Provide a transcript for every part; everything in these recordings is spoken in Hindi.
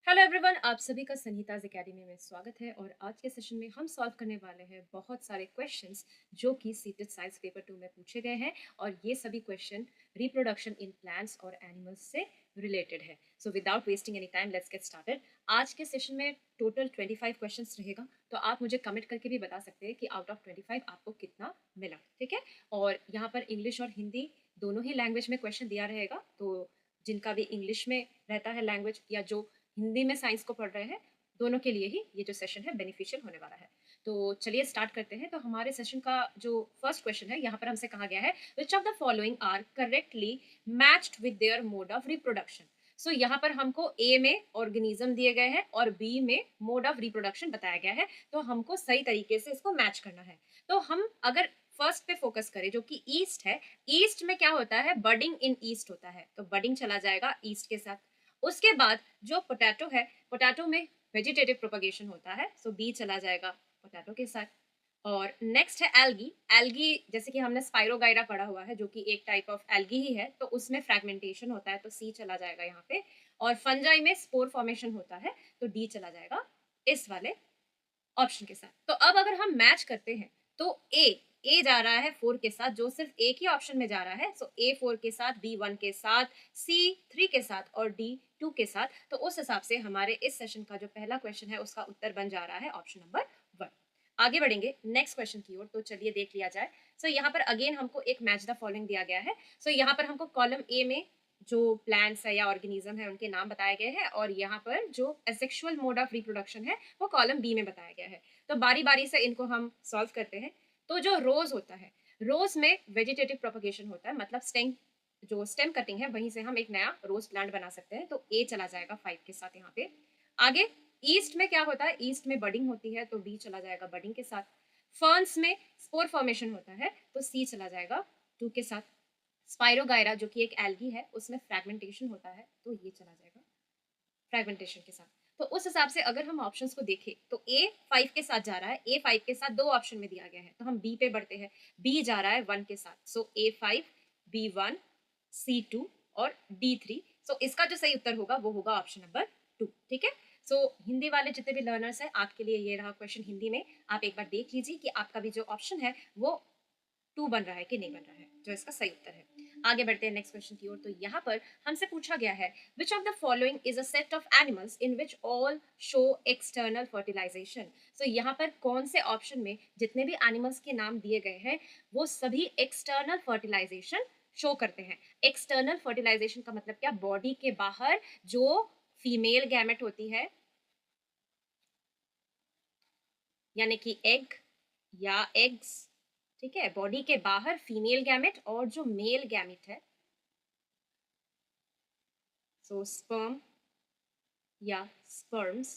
हेलो एवरीवन, आप सभी का संहिताज एकेडमी में स्वागत है। और आज के सेशन में हम सॉल्व करने वाले हैं बहुत सारे क्वेश्चंस जो कि सीटेड साइंस पेपर 2 में पूछे गए हैं। और ये सभी क्वेश्चन रिप्रोडक्शन इन प्लांट्स और एनिमल्स से रिलेटेड है। So without wasting any time let's get started. आज के सेशन में टोटल 25 क्वेश्चंस रहेगा, तो आप मुझे कमेंट करके भी बता सकते हैं कि आउट ऑफ 25 आपको कितना मिला। ठीक है, और यहाँ पर इंग्लिश और हिंदी दोनों ही लैंग्वेज में क्वेश्चन दिया रहेगा। तो जिनका भी इंग्लिश में रहता है लैंग्वेज या जो हिंदी में साइंस को पढ़ रहे हैं, दोनों के लिए ही ये जो सेशन है बेनिफिशियल होने वाला है। तो चलिए स्टार्ट करते हैं। तो हमारे सेशन का जो फर्स्ट क्वेश्चन है, यहाँ पर हमसे कहा गया है which of the following are correctly matched with their mode of reproduction. So यहाँ पर हमको ए में ऑर्गेनिज्म दिए गए हैं और बी में मोड ऑफ रिप्रोडक्शन बताया गया है। तो हमको सही तरीके से इसको मैच करना है। तो हम अगर फर्स्ट पे फोकस करें जो कि ईस्ट है, ईस्ट में क्या होता है, बडिंग इन ईस्ट होता है, तो बडिंग चला जाएगा ईस्ट के साथ। उसके बाद जो पोटैटो है, पोटैटो में वेजिटेटिव प्रोपगेशन होता है, सो बी चला जाएगा पोटैटो के साथ। और नेक्स्ट है एल्गी। एल्गी जैसे कि हमने स्पाइरोगाइरा पढ़ा हुआ है जो कि एक टाइप ऑफ एल्गी ही है, तो उसमें फ्रैगमेंटेशन होता है, तो सी चला जाएगा यहाँ पे। और फंजाई में स्पोर फॉर्मेशन होता है, तो डी चला जाएगा इस वाले ऑप्शन के साथ। तो अब अगर हम मैच करते हैं तो ए जा रहा है 4 के साथ, जो सिर्फ एक ही ऑप्शन में जा रहा है। सो ए 4 के साथ, बी 1 के साथ, सी 3 के साथ और डी 2 के साथ। तो उस हिसाब से हमारे इस सेशन का जो पहला क्वेश्चन है उसका उत्तर बन जा रहा है ऑप्शन नंबर 1। आगे बढ़ेंगे नेक्स्ट क्वेश्चन की ओर, तो चलिए देख लिया जाए। सो यहाँ पर अगेन हमको एक मैच द फॉलोइंग दिया गया है। सो यहाँ पर हमको कॉलम ए में जो प्लांट्स है या ऑर्गेनिज्म है उनके नाम बताए गए हैं, और यहाँ पर जो एसेक्सुअल मोड ऑफ रिप्रोडक्शन है वो कॉलम बी में बताया गया है। तो बारी बारी से इनको हम सॉल्व करते हैं। तो जो रोज होता है, रोज में वेजिटेटिव प्रोपगेशन होता है, मतलब स्टेम, जो स्टेम कटिंग है वहीं से हम एक नया रोज प्लांट बना सकते हैं। तो ए चला जाएगा 5 के साथ यहाँ पे। आगे ईस्ट में क्या होता है, ईस्ट में बडिंग होती है, तो बी चला जाएगा बडिंग के साथ। फर्न्स में स्पोर फॉर्मेशन होता है, तो सी चला जाएगा 2 के साथ। स्पाइरोगायरा जो कि एक एल्गी है, उसमें फ्रैगमेंटेशन होता है, तो ये चला जाएगा फ्रैगमेंटेशन के साथ। तो उस हिसाब से अगर हम ऑप्शंस को देखें तो ए 5 के साथ जा रहा है, ए 5 के साथ दो ऑप्शन में दिया गया है, तो हम बी पे बढ़ते हैं। बी जा रहा है 1 के साथ, सो ए 5, बी 1, सी 2 और डी 3। सो इसका जो सही उत्तर होगा वो होगा ऑप्शन नंबर 2। ठीक है, सो हिंदी वाले जितने भी लर्नर्स हैं, आपके लिए ये रहा क्वेश्चन हिंदी में। आप एक बार देख लीजिए कि आपका भी जो ऑप्शन है वो 2 बन रहा है कि नहीं बन रहा है, जो इसका सही उत्तर है। आगे बढ़ते हैं नेक्स्ट क्वेश्चन की ओर। तो यहाँ पर हमसे पूछा गया है which of the following is a set of animals in which all show external fertilization. So यहाँ पर कौन से ऑप्शन में जितने भी एनिमल्स के नाम दिए गए हैं वो सभी एक्सटर्नल फर्टिलाइजेशन शो करते हैं। एक्सटर्नल फर्टिलाइजेशन का मतलब क्या, बॉडी के बाहर जो फीमेल गैमेट होती है, यानी कि एग या एग्स, ठीक है, बॉडी के बाहर फीमेल गैमेट और जो मेल गैमेट है, सो स्पर्म या स्पर्म्स,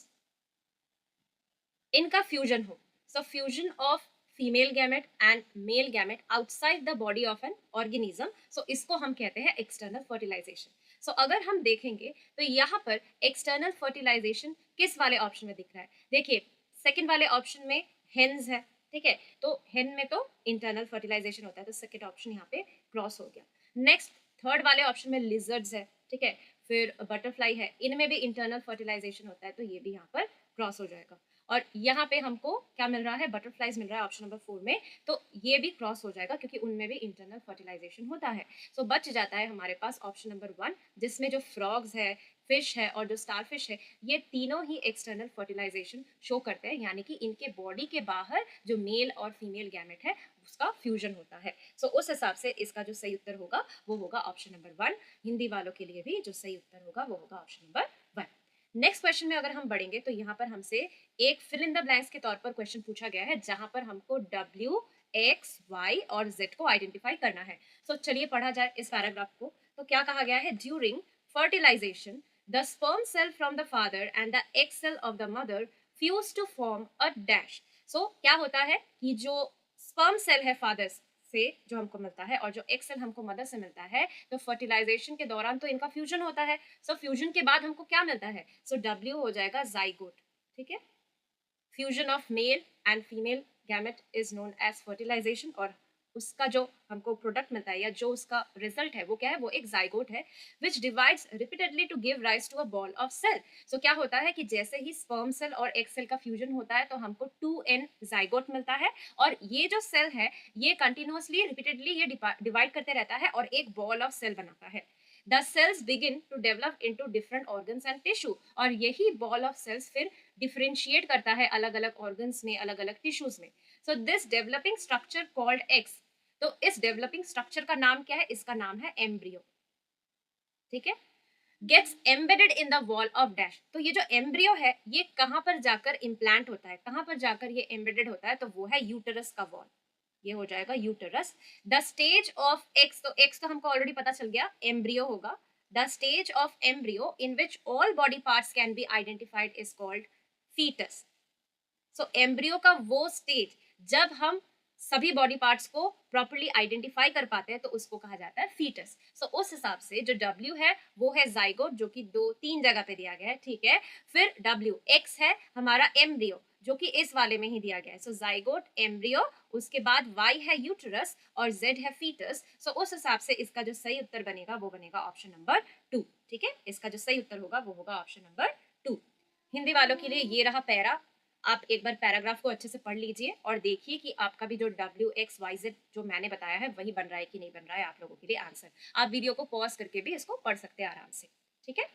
इनका फ्यूजन हो। So fusion of female gamete and male gamete outside the body of an organism, so इसको हम कहते हैं एक्सटर्नल फर्टिलाइजेशन। सो अगर हम देखेंगे तो यहाँ पर एक्सटर्नल फर्टिलाइजेशन किस वाले ऑप्शन में दिख रहा है, देखिए सेकंड वाले ऑप्शन में हेन्स है, ठीक है, तो हेन में तो इंटरनल फर्टिलाइजेशन होता है, तो सेकंड ऑप्शन यहाँ पे क्रॉस हो गया। नेक्स्ट थर्ड वाले ऑप्शन में लिजर्ड्स है, ठीक है, फिर बटरफ्लाई है, इनमें भी इंटरनल फर्टिलाइजेशन होता है, तो ये भी यहाँ पर क्रॉस हो जाएगा। और यहाँ पे हमको क्या मिल रहा है, बटरफ्लाइज मिल रहा है ऑप्शन नंबर 4 में, तो ये भी क्रॉस हो जाएगा क्योंकि उनमें भी इंटरनल फर्टिलाइजेशन होता है। सो बच जाता है हमारे पास ऑप्शन नंबर 1, जिसमें जो फ्रॉग्स है, फिश है और जो स्टारफिश है, ये तीनों ही एक्सटर्नल फर्टिलाइजेशन शो करते हैं, यानी कि इनके बॉडी के बाहर जो मेल और फीमेल गैमेट है उसका फ्यूजन होता है। सो उस हिसाब से इसका जो सही उत्तर होगा वो होगा ऑप्शन नंबर 1। हिंदी वालों के लिए भी जो सही उत्तर होगा वो होगा ऑप्शन नंबर 1। नेक्स्ट क्वेश्चन में अगर हम बढ़ेंगे तो यहाँ पर हमसे एक फिल इन द ब्लैंक्स के तौर पर क्वेश्चन पूछा गया है, जहां पर हमको W, X, Y और Z को आइडेंटिफाई करना है। सो चलिए पढ़ा जाए इस पैराग्राफ को। तो क्या कहा गया है, during fertilization the sperm cell from the father and the egg cell of the mother fuse to form a dash. So क्या होता है कि जो स्पर्म सेल है फादर से जो हमको मिलता है और जो एग सेल हमको मदर से मिलता है, तो फर्टिलाइजेशन के दौरान तो इनका फ्यूजन होता है। सो फ्यूजन के बाद हमको क्या मिलता है, सो W हो जाएगा जाइगोट, ठीक है। Fusion of male and female gamete is known as fertilization, और उसका जो हमको प्रोडक्ट मिलता है या जो उसका रिजल्ट है वो क्या है, वो एक जाइगोट है which divides repeatedly to give rise to a ball of cell. So क्या होता है कि जैसे ही स्पर्म सेल और एग सेल का फ्यूजन होता है तो हमको 2n जाइगोट मिलता है, और ये जो सेल है ये कंटिन्यूअसली रिपीटेडली ये डिवाइड करते रहता है और एक बॉल ऑफ सेल बनाता है। The cells begin to develop into different organs and tissue, और यही बॉल ऑफ सेल्स फिर डिफरेंशिएट करता है अलग अलग ऑर्गन्स में, अलग अलग टिश्यूज में। So this developing structure called x, तो इस डेवलपिंग स्ट्रक्चर का नाम क्या है, इसका नाम है एम्ब्रियो। ठीक है, gets embedded in the wall of dash. तो ये जो एम्ब्रियो है ये कहां पर जाकर इम्प्लांट होता है, कहां पर जाकर ये एम्बेडेड होता है, तो वो है यूटरस का वॉल, ये हो जाएगा uterus. The stage of X, तो एक्स तो हमको ऑलरेडी पता चल गया, एम्ब्रियो होगा। The stage of embryo in which all body parts can be identified is called foetus. So embryo का वो स्टेज जब हम सभी बॉडी पार्ट्स को प्रॉपरली आइडेंटिफाई कर पाते हैं तो उसको कहा जाता है फीटस। सो उस हिसाब से जो डब्ल्यू है वो है जाइगोट, जो कि 2-3 जगह पे दिया गया है। ठीक है, फिर डब्ल्यू एक्स है हमारा एम्ब्रियो जो कि इस वाले में ही दिया गया है। सो जाइगोट, एम्ब्रियो, उसके बाद वाई है यूटरस और जेड है फीटस। सो उस हिसाब से इसका जो सही उत्तर बनेगा वो बनेगा ऑप्शन नंबर 2। ठीक है, इसका जो सही उत्तर होगा वो होगा ऑप्शन नंबर 2। हिंदी वालों के लिए ये रहा पैरा, आप एक बार पैराग्राफ को अच्छे से पढ़ लीजिए और देखिए कि आपका भी जो WXYZ जो मैंने बताया है वही बन रहा है कि नहीं बन रहा है आप लोगों के लिए आंसर। आप वीडियो को पॉज करके भी इसको पढ़ सकते हैं आराम से। ठीक है,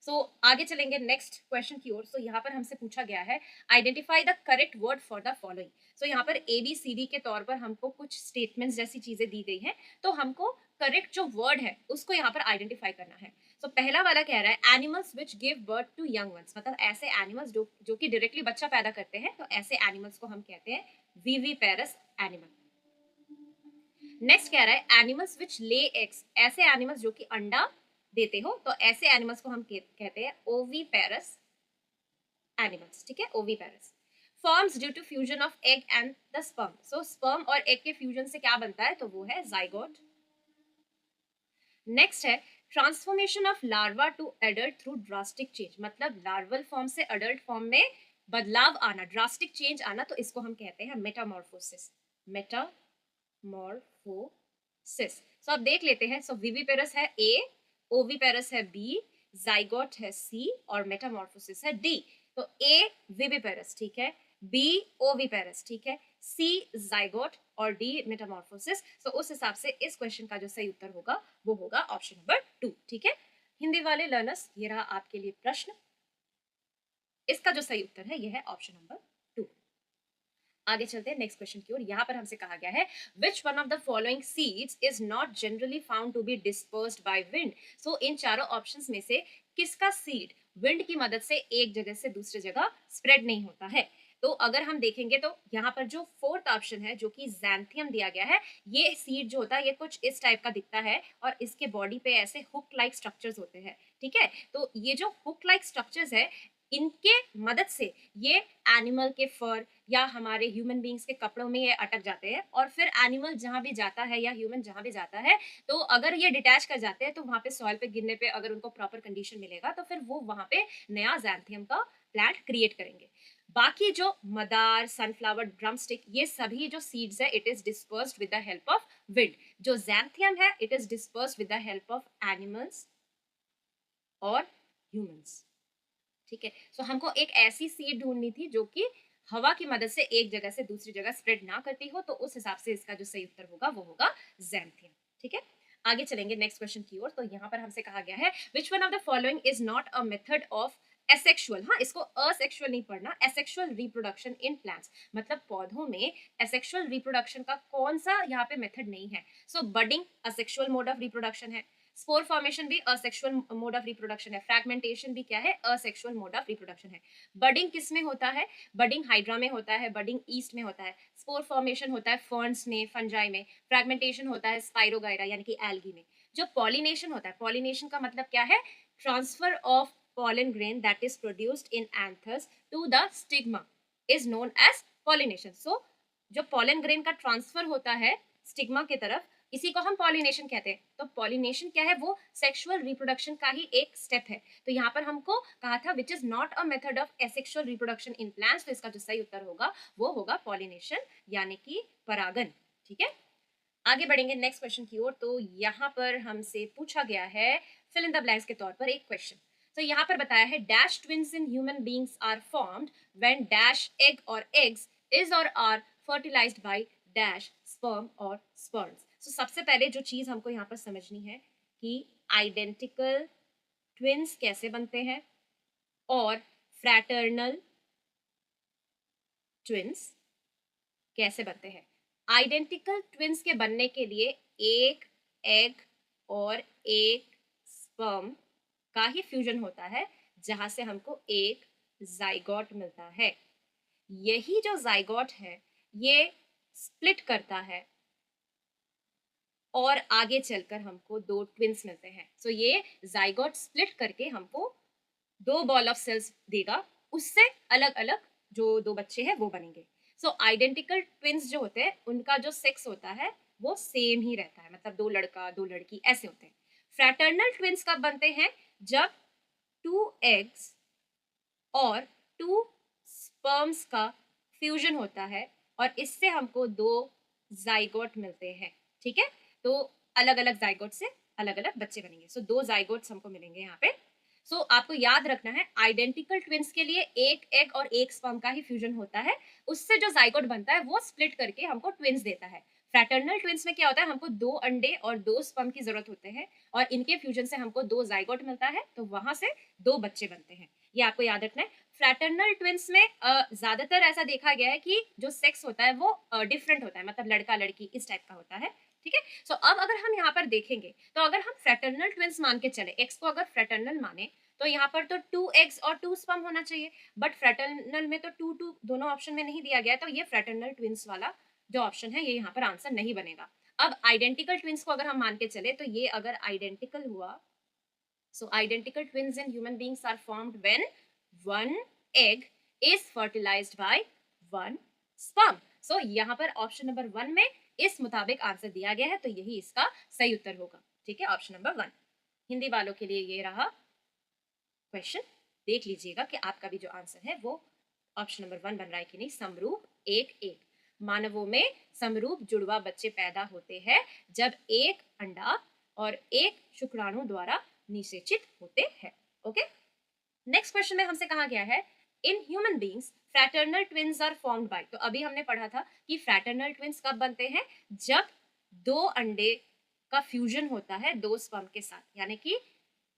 सो आगे चलेंगे नेक्स्ट क्वेश्चन की ओर। सो यहाँ पर हमसे पूछा गया है identify the correct word for the following. So यहाँ पर ABCD के तौर पर हमको कुछ स्टेटमेंट्स जैसी चीजें दी गई हैं, तो हमको करेक्ट जो वर्ड है उसको यहाँ पर आइडेंटिफाई करना है। सो पहला वाला कह रहा है animals which give birth to young ones, मतलब ऐसे एनिमल्स जो कि डायरेक्टली बच्चा पैदा करते हैं, तो ऐसे एनिमल्स को हम कहते हैं विविपेरस एनिमल। नेक्स्ट कह रहा है एनिमल्स विच ले एग्स, ऐसे एनिमल्स जो कि अंडा देते हो, तो ऐसे एनिमल्स को हम कहते हैं ओवीपेरस एनिमल्स। ठीक है, oviparous. Forms due to fusion of egg and the sperm, so sperm और एग के फ्यूजन से क्या बनता है, तो वो है जाइगोट। नेक्स्ट है transformation of larva to adult through drastic change, मतलब लार्वल फॉर्म से एडल्ट फॉर्म में बदलाव आना, ड्रास्टिक चेंज आना, तो इसको हम कहते हैं मेटामॉर्फोसिस। मेटामॉर्फोसिस। सो अब देख लेते हैं। सो विविपेरस है A, ओविपेरस है B, जाइगोट है C और मेटामॉर्फोसिस है D। तो A विविपेरस, ठीक है, B ओविपेरस, ठीक है, C जाइगोट और D मेटामॉर्फोसिस। सो उस हिसाब से इस क्वेश्चन का जो सही उत्तर होगा वो होगा ऑप्शन नंबर 2। ठीक है, हिंदी वाले लर्नर्स ये रहा आपके लिए प्रश्न, इसका जो सही उत्तर है ये है ऑप्शन नंबर 2। आगे चलते हैं नेक्स्ट क्वेश्चन की ओर। यहाँ पर हमसे कहा गया है which one of the following seeds is not generally found to be dispersed by wind. So इन चारों ऑप्शंस में से किसका सीड विंड की मदद से एक जगह से दूसरी जगह स्प्रेड नहीं होता है। तो अगर हम देखेंगे तो यहाँ पर जो फोर्थ ऑप्शन है जो कि जैंथियम दिया गया है, ये सीड जो होता है ये कुछ इस टाइप का दिखता है और इसके बॉडी पे ऐसे हुक लाइक स्ट्रक्चर्स होते हैं। ठीक है, तो ये जो हुक लाइक स्ट्रक्चर्स है इनके मदद से ये एनिमल के फर या हमारे ह्यूमन बींग्स के कपड़ों में ये अटक जाते हैं, और फिर एनिमल जहां भी जाता है या ह्यूमन जहां भी जाता है तो अगर ये डिटैच कर जाते हैं तो वहां पे सॉइल पे गिरने पे अगर उनको प्रॉपर कंडीशन मिलेगा तो फिर वो वहां पे नया जैंथियम का प्लांट क्रिएट करेंगे। बाकी जो मदार, सनफ्लावर, ड्रमस्टिक, ये सभी जो सीड्स है it is dispersed with the help of wind. जो जैंथियम है it is dispersed with the help of animals और ह्यूमंस। ठीक है, सो हमको एक ऐसी सीड ढूंढनी थी जो कि हवा की मदद से एक जगह से दूसरी जगह स्प्रेड ना करती हो, तो उस हिसाब से इसका जो सही उत्तर होगा वो होगा जैंथियम। ठीक है, आगे चलेंगे नेक्स्ट क्वेश्चन की ओर। तो यहाँ पर हमसे कहा गया है which one of the following is not a method of asexual, हाँ इसको असेक्सुअल नहीं पढ़ना, एसेक्सुअल रिप्रोडक्शन इन प्लांट्स, मतलब पौधों में एसेक्सुअल रिप्रोडक्शन का कौन सा यहाँ पे मेथड नहीं है। So budding asexual mode of reproduction है, स्पोर फॉर्मेशन भी असेक्सुअल मोड ऑफ रिप्रोडक्शन है, फ्रैगमेंटेशन भी क्या है, असेक्सुअल मोड ऑफ रिप्रोडक्शन है। बडिंग किस में होता है, बडिंग हाइड्रा में होता है, बडिंग ईस्ट में होता है, स्पोर फॉर्मेशन होता है फर्न्स में, फंजाई में, फ्रैगमेंटेशन होता है स्पाइरोगाइरा यानी कि एल्गी में। जो पॉलिनेशन होता है, पॉलिनेशन का मतलब क्या है, transfer of pollen grain that is produced in anthers to the stigma is known as pollination. So जो pollen grain का ट्रांसफर होता है स्टिग्मा की तरफ, इसी को हम पॉलिनेशन कहते हैं। तो पॉलिनेशन क्या है, वो सेक्सुअल रिप्रोडक्शन का ही एक स्टेप है। तो यहाँ पर हमको कहा था which is not a method of asexual reproduction in plants, तो इसका जो सही उत्तर होगा वो होगा पॉलिनेशन यानी कि परागन। ठीक है, आगे बढ़ेंगे नेक्स्ट क्वेश्चन की ओर। तो यहाँ पर हमसे पूछा गया है फिल इन द ब्लैंक्स के तौर पर एक क्वेश्चन। तो यहाँ पर बताया है dash twins in human beings are formed when dash egg और एग्स इज और are fertilized by dash sperm और स्पर्म्स। तो सबसे पहले जो चीज हमको यहाँ पर समझनी है कि आइडेंटिकल ट्विन्स कैसे बनते हैं और फ्रैटर्नल ट्विन्स कैसे बनते हैं। आइडेंटिकल ट्विन्स के बनने के लिए एक एग और एक स्पर्म का ही फ्यूजन होता है, जहां से हमको एक जाइगोट मिलता है। यही जो जाइगोट है ये स्प्लिट करता है और आगे चलकर हमको दो ट्विन्स मिलते हैं। सो ये जाइगोट स्प्लिट करके हमको दो बॉल ऑफ सेल्स देगा, उससे अलग अलग जो दो बच्चे हैं वो बनेंगे। सो आइडेंटिकल ट्विन्स जो होते हैं उनका जो सेक्स होता है वो सेम ही रहता है, मतलब दो लड़का दो लड़की ऐसे होते हैं। फ्रैटर्नल ट्विन्स कब बनते हैं? जब टू एग्स और टू स्पर्म्स का फ्यूजन होता है और इससे हमको दो जाइगोट मिलते हैं। ठीक है, तो अलग अलग जाइगोट से अलग अलग बच्चे बनेंगे। सो दो जाइगोट्स हमको मिलेंगे यहाँ पे। सो आपको याद रखना है आइडेंटिकल ट्विन्स के लिए एक एग और एक स्पर्म का ही फ्यूजन होता है, उससे जो जाइगोट बनता है वो स्प्लिट करके हमको ट्विन्स देता है। फ्रैटर्नल ट्विन्स में क्या होता है, हमको दो अंडे और दो स्पर्म की जरूरत होते हैं और इनके फ्यूजन से हमको दो जाइगोट मिलता है, तो वहां से दो बच्चे बनते हैं। ये आपको याद रखना है। फ्रैटर्नल ट्विन्स में ज्यादातर ऐसा देखा गया है कि जो सेक्स होता है वो डिफरेंट होता है, मतलब लड़का लड़की इस टाइप का होता है। ठीक है, सो अब अगर हम यहाँ पर देखेंगे तो अगर हम फ्रैटर्नल ट्विन्स मान के चले, एक्स को अगर फ्रैटर्नल माने तो यहाँ पर तो टू एग्स और टू स्पर्म होना चाहिए, बट फ्रैटर्नल में तो टू टू दोनों ऑप्शन में नहीं दिया गया, तो ये फ्रैटर्नल ट्विन्स वाला जो ऑप्शन है ये यहाँ पर आंसर नहीं बनेगा। अब आइडेंटिकल ट्विन्स को अगर हम मान के चले तो ये अगर आइडेंटिकल हुआ, so identical twins in human beings are formed when one egg is fertilized by one sperm. So यहाँ पर ऑप्शन नंबर 1 में इस मुताबिक आंसर दिया गया है, तो यही इसका सही उत्तर होगा। ठीक है, ऑप्शन नंबर 1। हिंदी वालों के लिए ये रहा क्वेश्चन। देख लीजिएगा कि आपका भी जो आंसर है वो ऑप्शन नंबर 1 बन रहा है कि नहीं। समरूप एक एक, मानवों में समरूप जुड़वा बच्चे पैदा होते हैं जब एक अंडा और एक शुक्राणु द्वारा निषेचित होते हैं। ओके, नेक्स्ट क्वेश्चन में हमसे कहा गया है in human beings fraternal twins are formed by. तो अभी हमने पढ़ा था कि फ्रैटर्नल ट्विन्स कब बनते हैं, जब दो अंडे का फ्यूजन होता है दो स्पर्म के साथ, यानी कि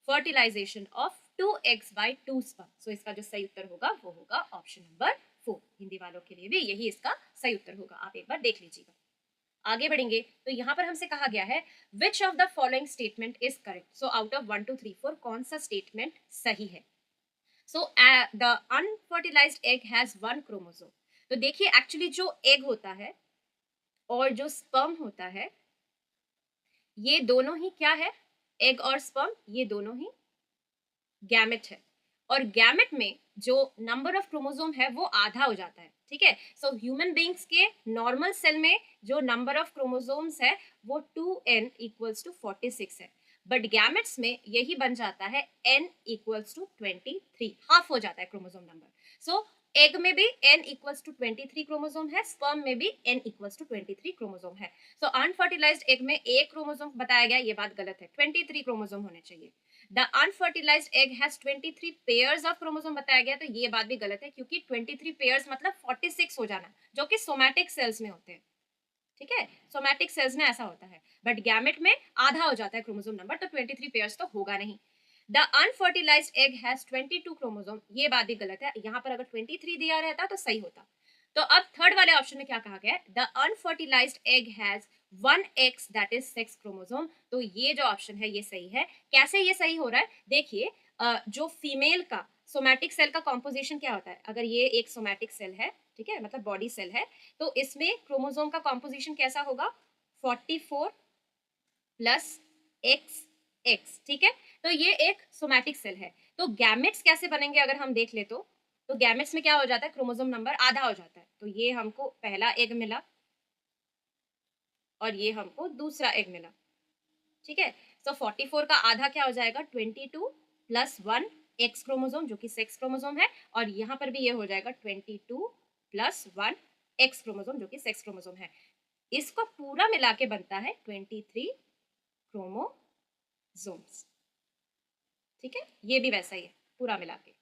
fertilization of two eggs by two sperm. So इसका जो सही उत्तर होगा वो होगा ऑप्शन नंबर 4। हिंदी वालों के लिए भी यही इसका सही उत्तर होगा, आप एक बार देख लीजिएगा। आगे बढ़ेंगे तो यहाँ पर हमसे कहा गया है which of the following statement is correct. So out of 1 2 3 4 कौन सा स्टेटमेंट सही है। So the unfertilised egg has one chromosome. तो देखिए एक्चुअली जो एग होता है और जो स्पर्म होता है ये दोनों ही क्या है, एग और स्पर्म ये दोनों ही गैमेट है, और गैमेट में जो नंबर ऑफ क्रोमोसोम है वो आधा हो जाता है। ठीक है, सो ह्यूमन बींग्स के नॉर्मल सेल में जो नंबर ऑफ क्रोमोसोम्स है वो 2n इक्वल्स टू 46 है, बट गैमेट्स में यही बन जाता है n इक्वल्स टू 23, हाफ हो जाता है क्रोमोसोम नंबर। सो एग में भी n इक्वल्स टू 23 क्रोमोसोम है, स्पर्म में भी n इक्वल्स टू 23 क्रोमोसोम है। सो अनफर्टिलाइज्ड एग में एक क्रोमोसोम बताया गया, ये बात गलत है, 23 क्रोमोसोम होने चाहिए। The unfertilised egg has 23 pairs of chromosome बताया गया, तो ये बात भी गलत है क्योंकि 23 पेयर्स मतलब 46 हो जाना, जो कि सोमैटिक सेल्स में होते हैं। ठीक है, सोमैटिक सेल्स में ऐसा होता है, बट गैमेट में आधा हो जाता है क्रोमोसोम नंबर, तो 23 पेयर्स तो होगा नहीं। The unfertilised egg has 22 chromosome, ये बात भी गलत है, यहाँ पर अगर 23 दिया रहता तो सही होता। तो अब थर्ड वाले ऑप्शन में क्या कहा गया है, the unfertilised egg has 1x that is sex chromosome, तो ये जो ऑप्शन है ये सही है। कैसे ये सही हो रहा है, देखिए जो फीमेल का सोमैटिक सेल का कॉम्पोजिशन क्या होता है, अगर ये एक सोमैटिक सेल है, ठीक है, मतलब बॉडी सेल है, तो इसमें क्रोमोसोम का कॉम्पोजिशन कैसा होगा, 44 प्लस एक्स एक्स। ठीक है, तो ये एक सोमैटिक सेल है। तो गैमेट्स कैसे बनेंगे अगर हम देख ले तो गैमेट्स में क्या हो जाता है, क्रोमोसोम नंबर आधा हो जाता है, तो ये हमको पहला एग मिला और ये हमको दूसरा एग मिला। ठीक है, सो 44 का आधा क्या हो जाएगा, 22 प्लस 1 एक्स क्रोमोसोम जो कि सेक्स क्रोमोसोम है, और यहाँ पर भी ये हो जाएगा 22 प्लस 1 एक्स क्रोमोसोम जो कि सेक्स क्रोमोसोम है। इसको पूरा मिला के बनता है 23 क्रोमोसोम्स। ठीक है, ये भी वैसा ही है पूरा मिला के।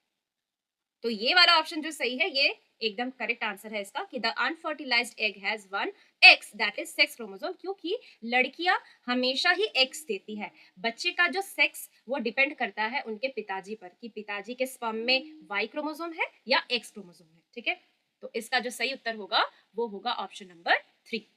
तो ये वाला ऑप्शन जो सही है ये एकदम करेक्ट आंसर है इसका कि the unfertilised egg has one x that is sex chromosome, क्योंकि लड़कियां हमेशा ही एक्स देती है। बच्चे का जो सेक्स वो डिपेंड करता है उनके पिताजी पर कि पिताजी के स्पर्म में वाई क्रोमोसोम है या एक्स क्रोमोसोम है। ठीक है, तो इसका जो सही उत्तर होगा वो होगा ऑप्शन नंबर 3।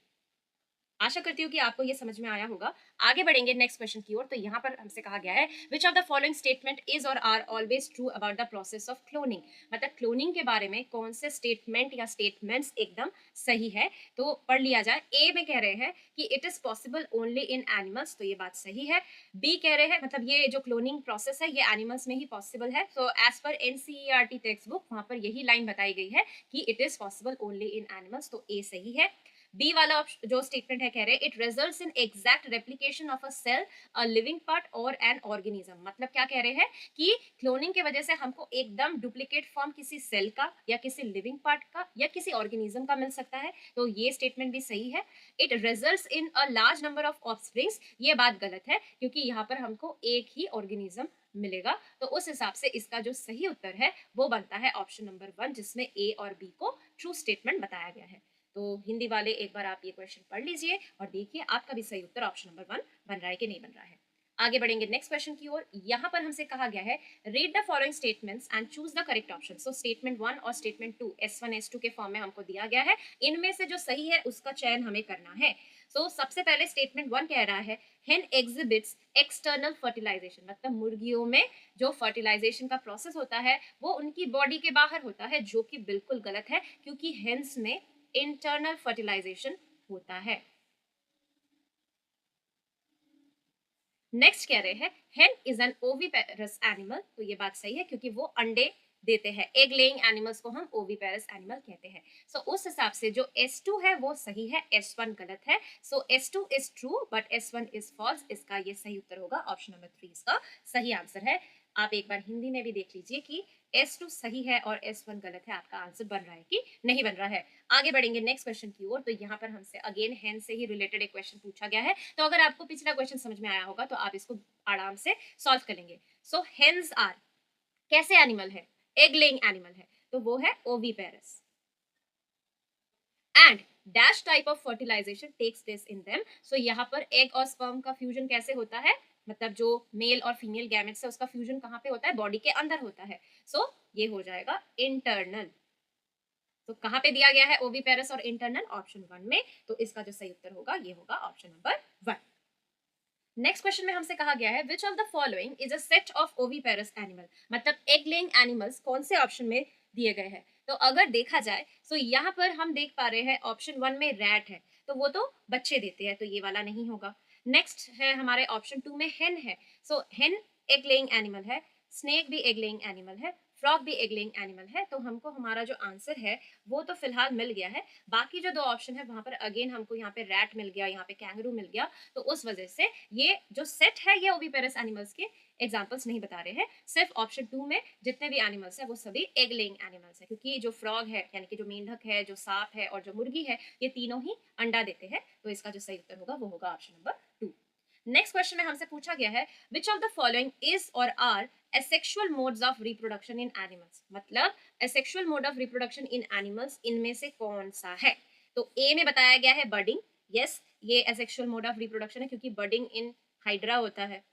आशा करती हूँ कि आपको ये समझ में आया होगा। आगे बढ़ेंगे नेक्स्ट क्वेश्चन की ओर। तो यहाँ पर हमसे कहा गया है which of the following statement is और are always true about the process of cloning. मतलब क्लोनिंग के बारे में कौन से स्टेटमेंट या स्टेटमेंट्स एकदम सही है। तो पढ़ लिया जाए। ए में कह रहे हैं कि it is possible only in animals, तो ये बात सही है। बी कह रहे हैं मतलब ये जो क्लोनिंग प्रोसेस है ये एनिमल्स में ही पॉसिबल है। तो as per NCERT text book वहां पर यही लाइन बताई गई है कि it is possible only in animals, तो ए सही है। बी वाला जो स्टेटमेंट है कह रहे हैं it results in exact replication of a cell, a living part और एन ऑर्गेनिज्म। मतलब क्या कह रहे हैं कि क्लोनिंग की वजह से हमको एकदम डुप्लीकेट फॉर्म किसी सेल का या किसी लिविंग पार्ट का या किसी ऑर्गेनिज्म का मिल सकता है, तो ये स्टेटमेंट भी सही है। It results in a large number of offsprings, ये बात गलत है क्योंकि यहाँ पर हमको एक ही ऑर्गेनिज्म मिलेगा। तो उस हिसाब से इसका जो सही उत्तर है वो बनता है ऑप्शन नंबर 1, जिसमें ए और बी को ट्रू स्टेटमेंट बताया गया है। तो हिंदी वाले एक बार आप ये क्वेश्चन पढ़ लीजिए और देखिए आपका भी सही उत्तर ऑप्शन नंबर 1 बन रहा है कि नहीं बन रहा है। आगे बढ़ेंगे नेक्स्ट क्वेश्चन की ओर। यहाँ पर हमसे कहा गया है read the following statements and choose the correct option. So statement 1 और स्टेटमेंट 2 S1 S2 के फॉर्म में हमको दिया गया है। इनमें से जो सही है उसका चयन हमें करना है। सो सबसे पहले स्टेटमेंट 1 कह रहा है hen exhibits एक्सटर्नल फर्टिलाइजेशन, मतलब मुर्गियों में जो फर्टिलाइजेशन का प्रोसेस होता है वो उनकी बॉडी के बाहर होता है, जो कि बिल्कुल गलत है क्योंकि हेंस में इंटरनल फर्टिलाइजेशन होता है। नेक्स्ट कह रहे हैं हेन इज एन ओविपेरस एनिमल, तो ये बात सही है क्योंकि वो अंडे देते हैं। एग लेइंग एनिमल्स को हम ओविपेरस एनिमल कहते हैं। सो उस हिसाब से जो S2 है वो सही है, S1 गलत है। So S2 is true but S1 is false. इसका ये सही उत्तर होगा ऑप्शन नंबर 3 इसका सही आंसर है। आप एक बार हिंदी में भी देख लीजिए कि S2 सही है और S1 गलत है, आपका आंसर बन रहा है कि नहीं बन रहा है। आगे बढ़ेंगे नेक्स्ट क्वेश्चन की ओर। तो यहाँ पर हमसे अगेन हेन से ही रिलेटेड एक क्वेश्चन पूछा गया है। तो अगर आपको पिछला क्वेश्चन समझ में आया होगा तो आप इसको आराम से सॉल्व कर लेंगे। सो हेन्स आर कैसे एनिमल है, एग लेइंग एनिमल है, तो वो है oviparous and dash type of fertilization takes place in them. So यहाँ पर एग और स्पर्म का फ्यूजन कैसे होता है, मतलब जो मेल और फीमेल गैमेट्स है उसका फ्यूजन कहाँ पे होता है, बॉडी के अंदर होता है। सो ये हो जाएगा इंटरनल। तो कहाँ पे दिया गया है ओविपेरस और इंटरनल, ऑप्शन 1 में। तो इसका जो सही उत्तर होगा ये होगा ऑप्शन नंबर 1। नेक्स्ट क्वेश्चन में हमसे कहा गया है which of the following is a set of oviparous animal, मतलब एग लेइंग एनिमल्स कौन से ऑप्शन में दिए गए हैं। तो अगर देखा जाए तो यहाँ पर हम देख पा रहे हैं ऑप्शन 1 में रैट है, तो वो तो बच्चे देते हैं, तो ये वाला नहीं होगा। नेक्स्ट है हमारे ऑप्शन 2 में हेन है। सो हेन एग लेइंग एनिमल है, स्नेक भी एग लेइंग एनिमल है, फ्रॉग भी एग लेइंग एनिमल है। तो हमको हमारा जो आंसर है वो तो फिलहाल मिल गया है। बाकी जो दो ऑप्शन है वहां पर अगेन हमको यहाँ पे रैट मिल गया, यहाँ पे कैंगरू मिल गया, तो उस वजह से ये जो सेट है ये ओविपेरस एनिमल्स के एग्जांपल्स नहीं बता रहे हैं। सिर्फ ऑप्शन 2 में जितने भी एनिमल्स है वो सभी एग लेइंग एनिमल्स है, क्योंकि जो फ्रॉग है यानी कि जो मेंढक है, जो सांप है और जो मुर्गी है, ये तीनों ही अंडा देते हैं। तो इसका जो सही उत्तर होगा वो होगा ऑप्शन नंबर 2। नेक्स्ट क्वेश्चन में हमसे पूछा गया है which of the following is और are asexual modes of reproduction in animals, मतलब asexual mode of reproduction in animals इनमें से कौन सा है। तो ए में बताया गया है बर्डिंग, यस ये एसेक्सुअल मोड ऑफ रिप्रोडक्शन है क्योंकि बर्डिंग इन हाइड्रा होता है।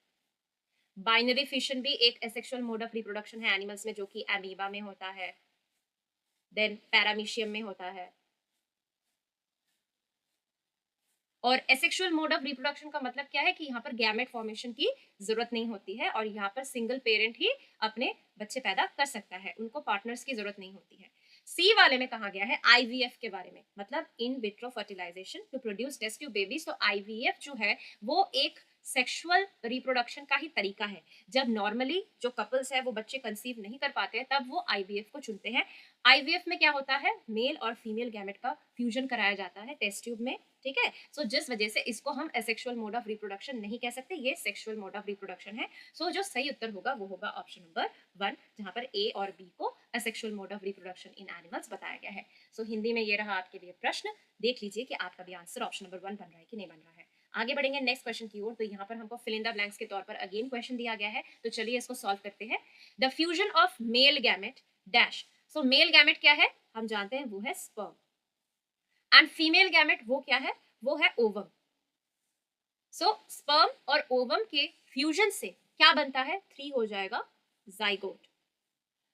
बाइनरी फिशन भी एक एसेक्सुअल मोड ऑफ रिप्रोडक्शन है एनिमल्स में, जो कि एमीबा में होता है, देन पैरामीशियम में होता है। और एसेक्सुअल मोड ऑफ रिप्रोडक्शन का मतलब क्या है कि यहाँ पर गैमेट फॉर्मेशन की जरूरत नहीं होती है और यहाँ पर सिंगल पेरेंट ही अपने बच्चे पैदा कर सकता है, उनको पार्टनर्स की जरूरत नहीं होती है। सी वाले में कहा गया है आईवीएफ के बारे में, मतलब in vitro fertilization to produce test tube babies. तो आईवीएफ जो है वो एक सेक्सुअल रिप्रोडक्शन का ही तरीका है। जब नॉर्मली जो कपल्स है वो बच्चे कंसीव नहीं कर पाते हैं तब वो आईवीएफ को चुनते हैं। आईवीएफ में क्या होता है, मेल और फीमेल गैमेट का फ्यूजन कराया जाता है टेस्ट ट्यूब में, ठीक है। सो जिस वजह से इसको हम एसेक्सुअल मोड ऑफ रिप्रोडक्शन नहीं कह सकते, ये सेक्सुअल मोड ऑफ रिप्रोडक्शन है। सो जो सही उत्तर होगा वो होगा ऑप्शन नंबर 1, जहां पर ए और बी को asexual mode of reproduction in animals बताया गया है। सो हिंदी में ये रहा आपके लिए प्रश्न। देख लीजिए कि आपका भी आंसर ऑप्शन नंबर 1 बन रहा है कि नहीं बन रहा है। आगे बढ़ेंगे नेक्स्ट क्वेश्चन की ओर। तो यहाँ पर हमको फिल इन द ब्लैंक्स के तौर पर अगेन क्वेश्चन दिया गया है, तो चलिए इसको सॉल्व करते हैं। The fusion of male gamete dash. So male gamete क्या है, हम जानते हैं वो है स्पर्म, एंड फीमेल गैमेट वो क्या है, वो है ओवम। सो स्पर्म और ओवम के फ्यूजन से क्या बनता है, 3 हो जाएगा zygote,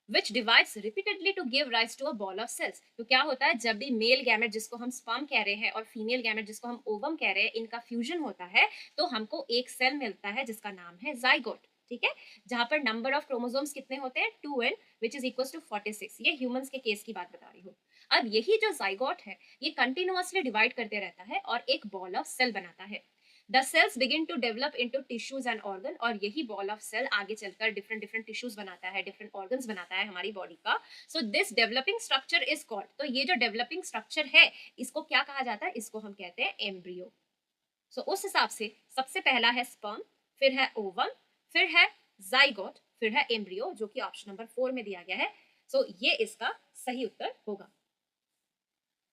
which divides repeatedly to give rise to a ball of cells। तो क्या होता है, जब भी मेल गैमेट जिसको हम स्पर्म कह रहे हैं और फीमेल गैमेट जिसको हम ओवम कह रहे हैं, इनका फ्यूजन होता है तो हमको एक सेल मिलता है जिसका नाम है जाइगोट। ठीक है, जहां पर नंबर ऑफ क्रोमोसोम्स कितने होते हैं, 2n, which is equal to 46। ये ह्यूमंस के केस की बात बता रही हूँ। अब यही जो जाइगोट है ये कंटिन्यूअसली डिवाइड करते रहता है और एक बॉल ऑफ सेल बनाता है। The cells begin to develop into tissues and organ, और यही बॉल ऑफ सेल आगे चलकर डिफरेंट डिफरेंट टिश्यूज बनाता है, डिफरेंट ऑर्गन्स बनाता है हमारी बॉडी का। So this developing structure is called, तो ये जो डेवलपिंग स्ट्रक्चर है इसको क्या कहा जाता है, इसको हम कहते हैं एम्ब्रियो। सो उस हिसाब से सबसे पहला है स्पर्म, फिर है ओवम, फिर है जाइगोट, फिर है एम्ब्रियो, जो कि ऑप्शन नंबर 4 में दिया गया है। सो ये इसका सही उत्तर होगा।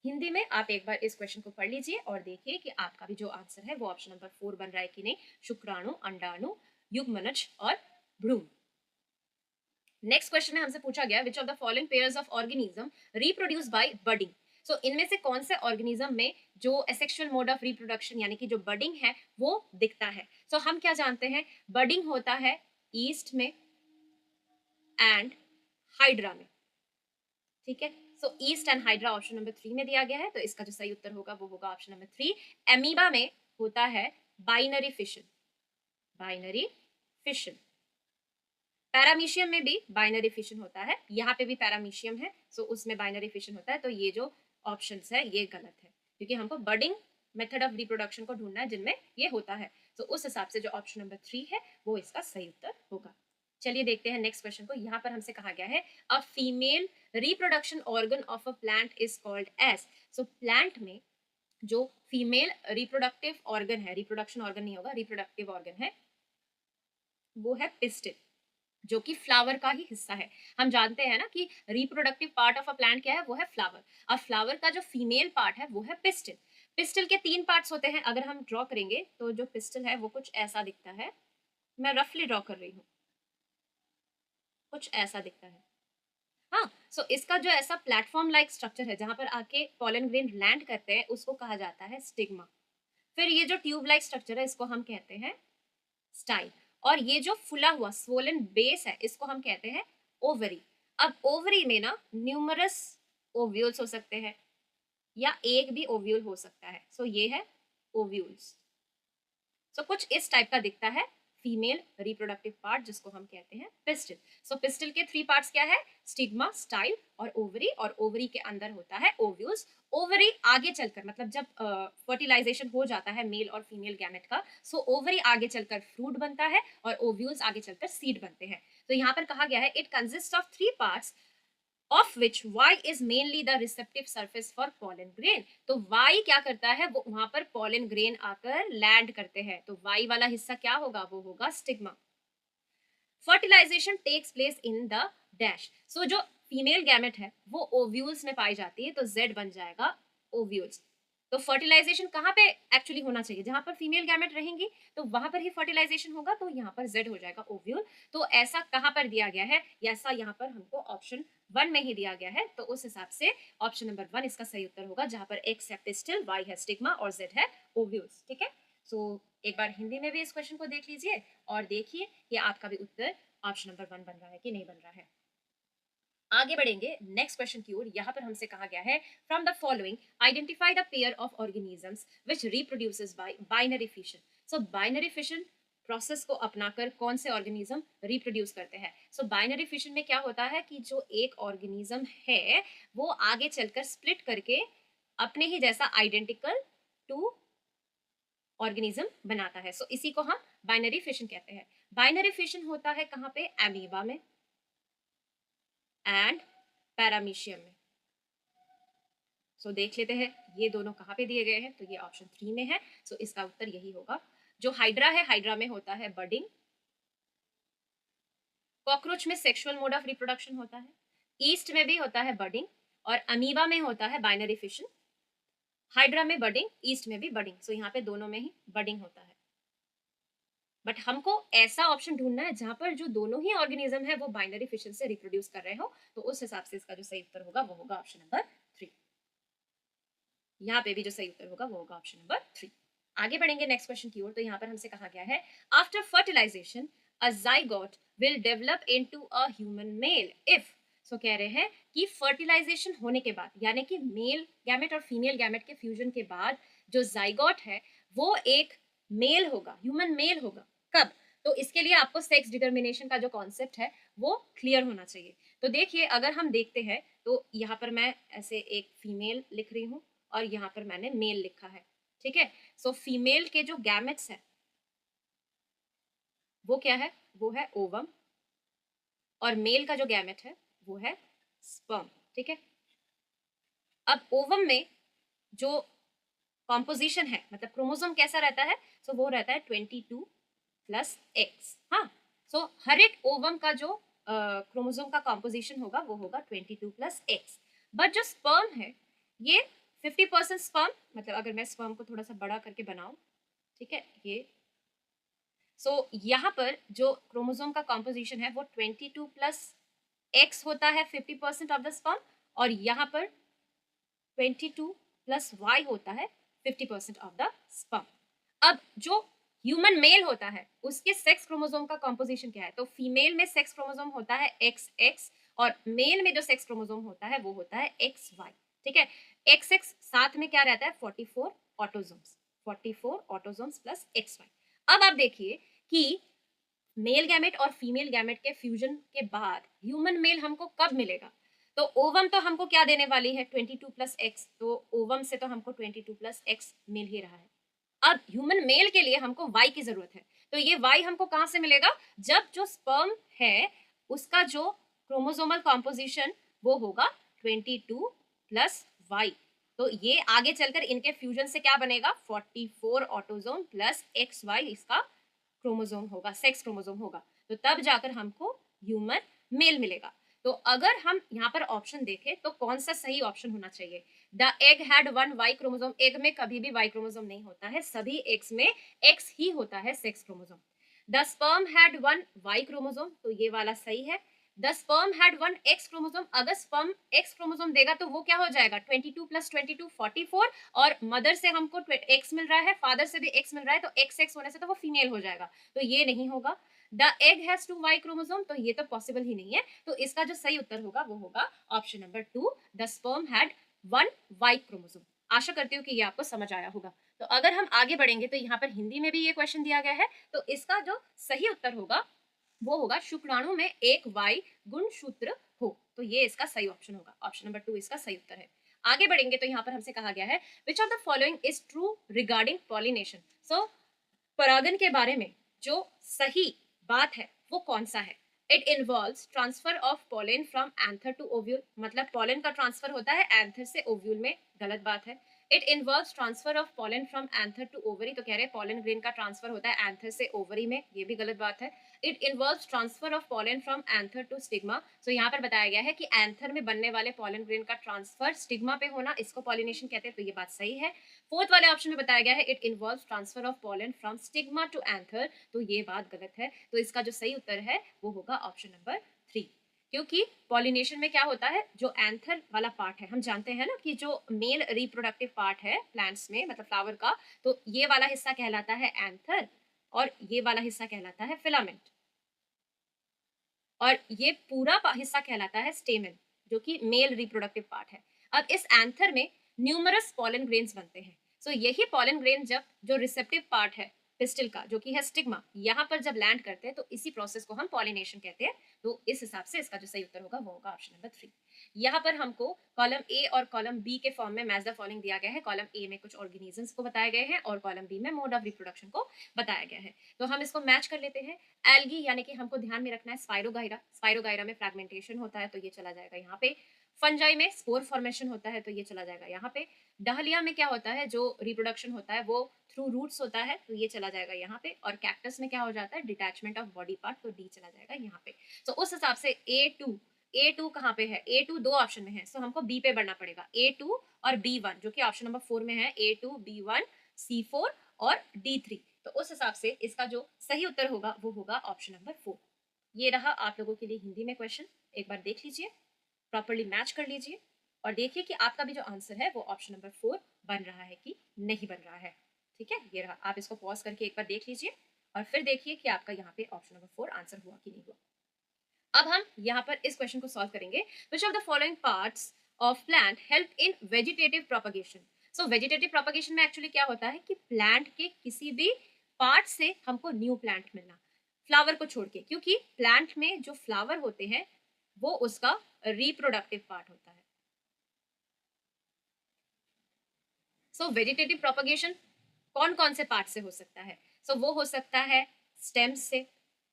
हिंदी में आप एक बार इस क्वेश्चन को पढ़ लीजिए और देखिए कि आपका भी जो आंसर है वो ऑप्शन नंबर 4 बन रहा है कि नहीं। शुक्राणु, अंडाणु, युग्मनज और भ्रूण। नेक्स्ट क्वेश्चन में हमसे पूछा गया which of the following pairs of organism reproduce by budding. So इनमें से कौन से ऑर्गेनिज्म में जो एसेक्सुअल मोड ऑफ रिप्रोडक्शन यानी कि जो बडिंग है वो दिखता है। सो हम क्या जानते हैं, बडिंग होता है ईस्ट में एंड हाइड्रा में। ठीक है, so yeast and hydra option number 3 में दिया गया है, तो इसका जो सही उत्तर होगा वो होगा ऑप्शन नंबर 3। एमीबा में होता है binary fission, binary fission. Paramecium में भी बाइनरी फिशन होता है, यहाँ पे भी पैरामीशियम है, सो उसमें बाइनरी फिशन होता है। तो ये जो ऑप्शंस है ये गलत है, क्योंकि हमको बडिंग मेथड ऑफ रिप्रोडक्शन को ढूंढना है जिनमें ये होता है। तो उस हिसाब से जो ऑप्शन नंबर 3 है वो इसका सही उत्तर होगा। चलिए देखते हैं नेक्स्ट क्वेश्चन को। यहाँ पर हमसे कहा गया है a female reproduction organ of a plant is called as. So plant में जो फीमेल रिप्रोडक्टिव ऑर्गन है, रिप्रोडक्शन ऑर्गन नहीं होगा, रिप्रोडक्टिव ऑर्गन है, वो है पिस्टिल, जो कि फ्लावर का ही हिस्सा है। हम जानते हैं ना कि reproductive part of a plant क्या है, वो है फ्लावर। अब फ्लावर का जो फीमेल पार्ट है वो है पिस्टिल। पिस्टिल के 3 पार्ट्स होते हैं, अगर हम ड्रॉ करेंगे तो जो पिस्टिल है वो कुछ ऐसा दिखता है। मैं रफली ड्रॉ कर रही हूँ, कुछ ऐसा दिखता है। हाँ, सो इसका जो ऐसा प्लेटफॉर्म लाइक स्ट्रक्चर है जहां पर आके पॉलन ग्रेन लैंड करते हैं उसको कहा जाता है स्टिग्मा। फिर ये जो ट्यूब लाइक स्ट्रक्चर है इसको हम कहते हैं स्टाइल, और ये जो फुला हुआ स्वोलन बेस है इसको हम कहते हैं ओवरी। अब ओवरी में ना न्यूमरस ओव्यूल्स हो सकते हैं या एक भी ओव्यूल हो सकता है, सो ये है ओव्यूल्स। सो कुछ इस टाइप का दिखता है फीमेल रिप्रोडक्टिव पार्ट जिसको हम कहते हैं पिस्टिल। सो पिस्टिल के 3 पार्ट्स क्या है, स्टिग्मा, स्टाइल और ओवरी, और ओवरी के अंदर होता है ओव्यूल्स। ओवरी आगे चलकर मतलब जब फर्टिलाइजेशन हो जाता है मेल और फीमेल गैमेट का, सो ओवरी आगे चलकर फ्रूट बनता है और ओव्यूल्स आगे चलकर सीड बनते हैं। तो यहाँ पर कहा गया है it consist of 3 parts of which Y is mainly the receptive surface for pollen grain। तो Y क्या करता है, वो वहां पर pollen grain आकर लैंड करते हैं, तो Y वाला हिस्सा क्या होगा, वो होगा stigma. Fertilization takes place in the dash. So जो फीमेल गैमेट है वो ओव्यूल्स में पाई जाती है, तो Z बन जाएगा ओव्यूल्स। तो फर्टिलाइजेशन कहाँ पे एक्चुअली होना चाहिए, जहां पर फीमेल गैमेट रहेंगी तो वहां पर ही फर्टिलाइजेशन होगा, तो यहाँ पर Z हो जाएगा ओव्यूल। तो ऐसा कहाँ पर दिया गया है, ऐसा यहाँ पर हमको ऑप्शन 1 में ही दिया गया है, तो उस हिसाब से ऑप्शन नंबर 1 इसका सही उत्तर होगा, जहां पर X है पिस्टिल, Y है स्टिग्मा और Z है ओव्यूल्स। ठीक है, सो एक बार हिंदी में भी इस क्वेश्चन को देख लीजिए और देखिए कि आपका भी उत्तर ऑप्शन नंबर 1 बन रहा है कि नहीं बन रहा है। आगे बढ़ेंगे नेक्स्ट क्वेश्चन की ओर। यहाँ पर हमसे कहा गया है from the following identify the pair of organisms which reproduces bye binary fission. So binary fission process को अपनाकर कौन से ऑर्गेनिज्म रिप्रोड्यूस करते हैं। सो बाइनरी फिशन में क्या होता है कि जो एक ऑर्गेनिज्म है वो आगे चलकर स्प्लिट करके अपने ही जैसा आइडेंटिकल टू ऑर्गेनिज्म बनाता है। सो इसी को हम बाइनरी फिशन कहते हैं। बाइनरी फिशन होता है कहाँ पे, एमीबा में एंड पैरामीशियम में। सो देख लेते हैं ये दोनों कहाँ पे दिए गए हैं, तो ये ऑप्शन 3 में है, सो इसका उत्तर यही होगा। जो हाइड्रा है, हाइड्रा में होता है बडिंग। कॉकरोच में सेक्सुअल मोड ऑफ रिप्रोडक्शन होता है, ईस्ट में भी होता है बडिंग, और अमीबा में होता है बाइनरी फिशन, हाइड्रा में बडिंग, ईस्ट में भी बडिंग। सो यहाँ पे दोनों में ही बडिंग होता है। बट हमको ऐसा ऑप्शन ढूंढना है जहां पर जो दोनों ही ऑर्गेनिज्म है वो बाइनरी फिशन से रिप्रोड्यूस कर रहे हो, तो उस हिसाब से इसका जो सही उत्तर होगा वो होगा ऑप्शन नंबर 3। यहाँ पे भी जो सही उत्तर होगा वो होगा ऑप्शन नंबर 3। आगे बढ़ेंगे नेक्स्ट क्वेश्चन की ओर। तो यहाँ पर हमसे कहा गया है, after fertilization a zygote will develop into a human male if. So कह रहे हैं कि फर्टिलाइजेशन होने के बाद, यानी कि मेल गैमेट और फीमेल गैमेट के फ्यूजन के बाद जो जाइगोट है वो एक मेल होगा, ह्यूमन मेल होगा। कब? तो इसके लिए आपको सेक्स डिटर्मिनेशन का जो कॉन्सेप्ट है वो क्लियर होना चाहिए। तो देखिए, अगर हम देखते हैं तो यहाँ पर मैं ऐसे एक फीमेल लिख रही हूँ और यहाँ पर मैंने मेल लिखा है, ठीक है। सो फीमेल के जो गैमेट्स है वो क्या है? वो है ओवम, और मेल का जो गैमेट है वो है स्पर्म, ठीक है। अब ओवम में जो कॉम्पोजिशन है, मतलब क्रोमोसोम कैसा रहता है? सो वो रहता है 22 प्लस एक्स। हाँ, सो हर एक ओवम का जो क्रोमोसोम का कॉम्पोजिशन होगा वो होगा 22 प्लस एक्स। बट जो स्पर्म है ये 50% स्पर्म, मतलब अगर मैं स्पर्म को थोड़ा सा बड़ा करके बनाऊं, ठीक है, ये यहाँ पर जो क्रोमोसोम का कॉम्पोजिशन है वो 22 प्लस एक्स होता है 50% ऑफ द स्पर्म, और यहाँ पर 22 प्लस वाई होता है 50% ऑफ द स्पर्म। अब जो ह्यूमन मेल होता है उसके सेक्स क्रोमोसोम का कॉम्पोजिशन क्या है? तो फीमेल में सेक्स क्रोमोसोम होता है एक्स एक्स, और मेल में जो सेक्स क्रोमोसोम होता है वो होता है एक्स वाई, ठीक है। एक्स एक्स साथ में क्या रहता है? 44 autosomes, 44 autosomes plus X Y. अब आप देखिए कि मेल गैमेट और फीमेल गैमेट के फ्यूजन के बाद ह्यूमन मेल हमको कब मिलेगा? तो ओवम तो हमको क्या देने वाली है? 22 प्लस एक्स, तो ओवम से तो हमको 22 प्लस एक्स मिल ही रहा है। अब ह्यूमन मेल के लिए हमको वाई की जरूरत है, तो ये वाई हमको कहां से मिलेगा? जब जो स्पर्म है उसका जो क्रोमोसोमल कॉम्पोजिशन वो होगा 22 प्लस वाई। तो ये आगे चलकर इनके फ्यूजन से क्या बनेगा? 44 ऑटोसोम प्लस एक्स वाई इसका क्रोमोसोम होगा, सेक्स क्रोमोसोम होगा। तो तब जाकर हमको ह्यूमन मेल मिलेगा। तो अगर हम यहाँ पर ऑप्शन देखें तो कौन सा सही ऑप्शन होना चाहिए? The egg had one Y chromosome. Egg में कभी भी वाई क्रोमोसोम नहीं होता है, सभी एग्स में एक्स ही होता है, sex chromosome. The sperm had one Y chromosome, तो ये वाला सही है। The sperm had one X chromosome, अगर स्पर्म एक्स क्रोमोसोम देगा तो वो क्या हो जाएगा? 22 प्लस 22 44, और मदर से हमको एक्स मिल रहा है, फादर से भी एक्स मिल रहा है, तो एक्स एक्स होने से तो वो फीमेल हो जाएगा, तो ये नहीं होगा। The egg has two Y chromosome, तो ये तो पॉसिबल ही नहीं है। तो इसका जो सही उत्तर होगा वो होगा option number 2, the sperm had one Y chromosome. आशा करती हूँ कि ये आपको समझ आया होगा। तो अगर हम आगे बढ़ेंगे तो यहाँ पर हिंदी में भी ये क्वेश्चन दिया गया है, तो इसका जो सही उत्तर होगा वो होगा शुक्राणु में एक वाई गुणसूत्र हो। तो ये इसका सही ऑप्शन होगा, ऑप्शन नंबर 2 इसका सही उत्तर है। आगे बढ़ेंगे तो यहाँ पर हमसे कहा गया है, which of the following is true regarding pollination. So परागन के बारे में जो सही बात है वो कौन सा है? It involves transfer of pollen from anther to ovule, मतलब पॉलन का ट्रांसफर होता है एंथर से ओव्यूल में, गलत बात है। It involves transfer of pollen from anther to ovary, तो कह रहे हैं पॉलन ग्रेन का ट्रांसफर होता है एंथर से ओवरी में, ये भी गलत बात है। It involves transfer of pollen from anther to stigma, so यहाँ पर बताया गया है कि एंथर में बनने वाले पॉलन ग्रेन का ट्रांसफर स्टिग्मा पे होना, इसको पॉलिनेशन कहते हैं, तो ये बात सही है। फोर्थ वाले ऑप्शन में बताया गया है it involves transfer of pollen from stigma to anther, तो ये बात गलत है। तो इसका जो सही उत्तर है वो होगा ऑप्शन नंबर 3, क्योंकि पॉलिनेशन में क्या होता है, जो एंथर वाला पार्ट है, हम जानते हैं ना कि जो मेल रिप्रोडक्टिव पार्ट है प्लांट्स में, मतलब फ्लावर का, तो ये वाला हिस्सा कहलाता है एंथर और ये वाला हिस्सा कहलाता है फिलामेंट, और ये पूरा हिस्सा कहलाता है स्टेमन, जो कि मेल रिप्रोडक्टिव पार्ट है। अब इस एंथर में न्यूमरस पॉलन ग्रेन्स बनते हैं। सो यही पॉलन ग्रेन जब जो रिसेप्टिव पार्ट है पिस्टिल का, जो कि है स्टिग्मा, यहाँ पर जब लैंड करते हैं तो इसी प्रोसेस को हम पॉलिनेशन कहते हैं। तो इस हिसाब से इसका जो सही उत्तर होगा वो होगा ऑप्शन नंबर 3। यहाँ पर हमको कॉलम ए और कॉलम बी के फॉर्म में मैच द फॉलोइंग दिया गया है। कॉलम ए में कुछ ऑर्गेनिजम्स को बताए गए हैं और कॉलम बी में मोड ऑफ रिप्रोडक्शन को बताया गया है। तो हम इसको मैच कर लेते हैं। एल्गी, यानी कि हमको ध्यान में रखना है स्पाइरोगाइरा, स्पाइरोगाइरा में फ्रैगमेंटेशन होता है तो ये चला जाएगा यहाँ पे। फंजाई में स्पोर फॉर्मेशन होता है तो ये चला जाएगा यहाँ पे। डहलिया में क्या होता है, जो रिप्रोडक्शन होता है वो थ्रू रूट्स होता है तो ये चला जाएगा यहाँ पे। और कैक्टस में क्या हो जाता है, डिटैचमेंट ऑफ बॉडी पार्ट, तो डी चला जाएगा यहाँ पे। तो उस हिसाब से A2 A2 कहाँ पे है? A2 दो ऑप्शन में है, सो हमको बी पे बढ़ना पड़ेगा। A2 और B1 जो कि ऑप्शन नंबर 4 में है, A2, B1, C4 और D3। तो उस हिसाब से इसका जो सही उत्तर होगा वो होगा ऑप्शन नंबर 4। ये रहा आप लोगों के लिए हिंदी में क्वेश्चन, एक बार देख लीजिए, प्रॉपर्ली मैच कर लीजिए और देखिए कि आपका भी जो आंसर है वो ऑप्शन नंबर 4 बन रहा है कि नहीं बन रहा है। ठीक है, ये रहा, आप इसको पॉज करके एक बार देख लीजिए और फिर देखिए कि आपका यहाँ पे ऑप्शन नंबर 4 आंसर हुआ कि नहीं हुआ। अब हम यहाँ पर इस क्वेश्चन को सॉल्व करेंगे। विच of the following parts of plant help in vegetative propagation. So vegetative propagation में एक्चुअली क्या होता है कि प्लांट के किसी भी पार्ट से हमको न्यू प्लांट मिलना, फ्लावर को छोड़ के, क्योंकि प्लांट में जो फ्लावर होते हैं वो उसका रिप्रोडक्टिव पार्ट होता है। सो वेजिटेटिव प्रोपगेशन कौन कौन से पार्ट से हो सकता है? सो वो हो सकता है स्टेम्स से,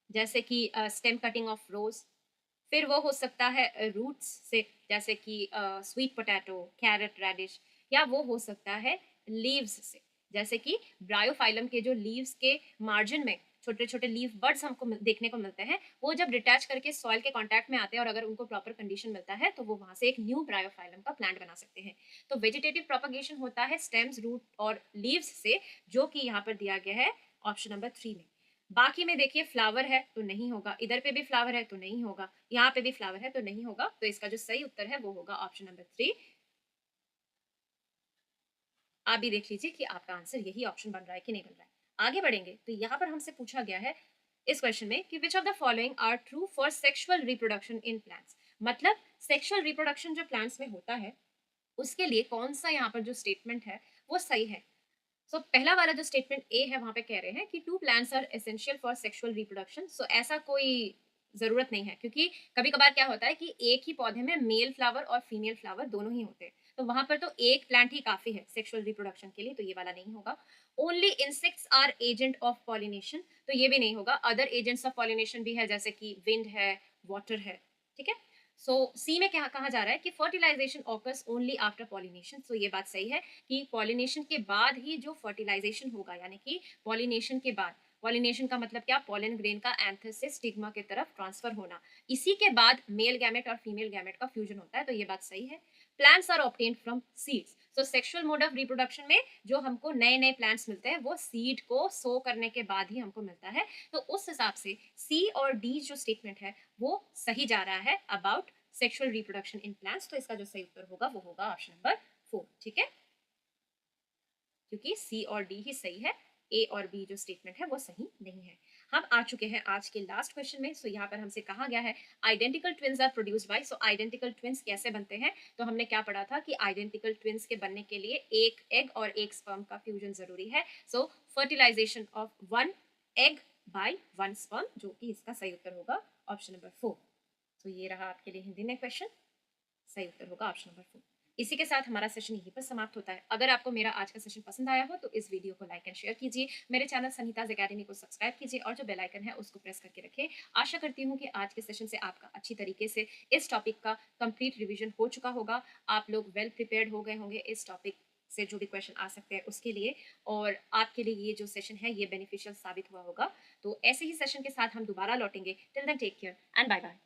जैसे कि स्टेम कटिंग ऑफ रोज। फिर वो हो सकता है रूट्स से, जैसे कि स्वीट पोटैटो, कैरेट, रेडिश। या वो हो सकता है लीव्स से, जैसे कि ब्रायोफाइलम के जो लीव्स के मार्जिन में छोटे छोटे लीफ बर्ड्स हमको देखने को मिलते हैं, वो जब डिटैच करके सॉइल के कांटेक्ट में आते हैं और अगर उनको प्रॉपर कंडीशन मिलता है तो वो वहां से एक न्यू ब्रायोफाइलम का प्लांट बना सकते हैं। तो वेजिटेटिव प्रोपगेशन होता है स्टेम्स, रूट और लीव्स से, जो कि यहाँ पर दिया गया है ऑप्शन नंबर 3 में। बाकी में देखिए फ्लावर है तो नहीं होगा, इधर पे भी फ्लावर है तो नहीं होगा, यहाँ पे भी फ्लावर है तो नहीं होगा। तो इसका जो सही उत्तर है वो होगा ऑप्शन नंबर 3। आप भी देख लीजिए कि आपका आंसर यही ऑप्शन बन रहा है कि नहीं बन रहा है। आगे बढ़ेंगे तो यहाँ पर हमसे पूछा गया है इस क्वेश्चन में कि which of the following are true for sexual reproduction in plants. मतलब सेक्सुअल रिप्रोडक्शन जो प्लांट्स में होता है उसके लिए कौन सा यहाँ पर जो स्टेटमेंट है वो सही है। सो पहला वाला जो स्टेटमेंट ए है वहां पे कह रहे हैं कि two plants are essential for sexual reproduction. So ऐसा कोई जरूरत नहीं है, क्योंकि कभी कभार क्या होता है कि एक ही पौधे में मेल फ्लावर और फीमेल फ्लावर दोनों ही होते हैं, तो वहां पर तो एक प्लांट ही काफी है सेक्सुअल रिप्रोडक्शन के लिए, तो ये वाला नहीं होगा। Only insects are agent of pollination, तो ये भी नहीं होगा। अदर एजेंट्स ऑफ पॉलिनेशन भी है, जैसे कि विंड है, वाटर है। ठीक है, सो सी में क्या कहा जा रहा है कि fertilization occurs only after pollination. So ये बात सही है कि पॉलिनेशन के बाद ही जो फर्टिलाइजेशन होगा, यानी कि पॉलिनेशन के बाद, पॉलिनेशन का मतलब क्या, पॉलन ग्रेन का एंथस से स्टिग्मा की तरफ ट्रांसफर होना, इसी के बाद मेल गैमेट और फीमेल गैमेट का फ्यूजन होता है। तो ये बात सही है। Plants are obtained from seeds. So sexual mode of reproduction में जो हमको नए नए प्लांट्स मिलते हैं वो सीड को सो करने के बाद ही हमको मिलता है। तो उस हिसाब से सी और डी जो स्टेटमेंट है वो सही जा रहा है about sexual reproduction in plants. तो इसका जो सही उत्तर होगा वो होगा ऑप्शन नंबर 4। ठीक है, क्योंकि सी और डी ही सही है, ए और बी जो स्टेटमेंट है वो सही नहीं है। हम आ चुके हैं आज के लास्ट क्वेश्चन में। सो यहाँ पर हमसे कहा गया है identical twins are produced by. So identical twins कैसे बनते हैं, तो हमने क्या पढ़ा था कि आइडेंटिकल ट्विन्स के बनने के लिए एक एग और एक स्पर्म का फ्यूजन जरूरी है। So fertilization of one egg by one sperm, जो कि इसका सही उत्तर होगा ऑप्शन नंबर 4। तो ये रहा आपके लिए हिंदी में क्वेश्चन, सही उत्तर होगा ऑप्शन नंबर 4। इसी के साथ हमारा सेशन यहीं पर समाप्त होता है। अगर आपको मेरा आज का सेशन पसंद आया हो तो इस वीडियो को लाइक एंड शेयर कीजिए, मेरे चैनल सनिताज एकेडमी को सब्सक्राइब कीजिए और जो बेल आइकन है उसको प्रेस करके रखें। आशा करती हूँ कि आज के सेशन से आपका अच्छी तरीके से इस टॉपिक का कंप्लीट रिवीजन हो चुका होगा। आप लोग वेल प्रिपेयर्ड हो गए होंगे इस टॉपिक से जो भी क्वेश्चन आ सकते हैं उसके लिए, और आपके लिए ये जो सेशन है ये बेनिफिशियल साबित हुआ होगा। तो ऐसे ही सेशन के साथ हम दोबारा लौटेंगे। Till then take care and bye bye.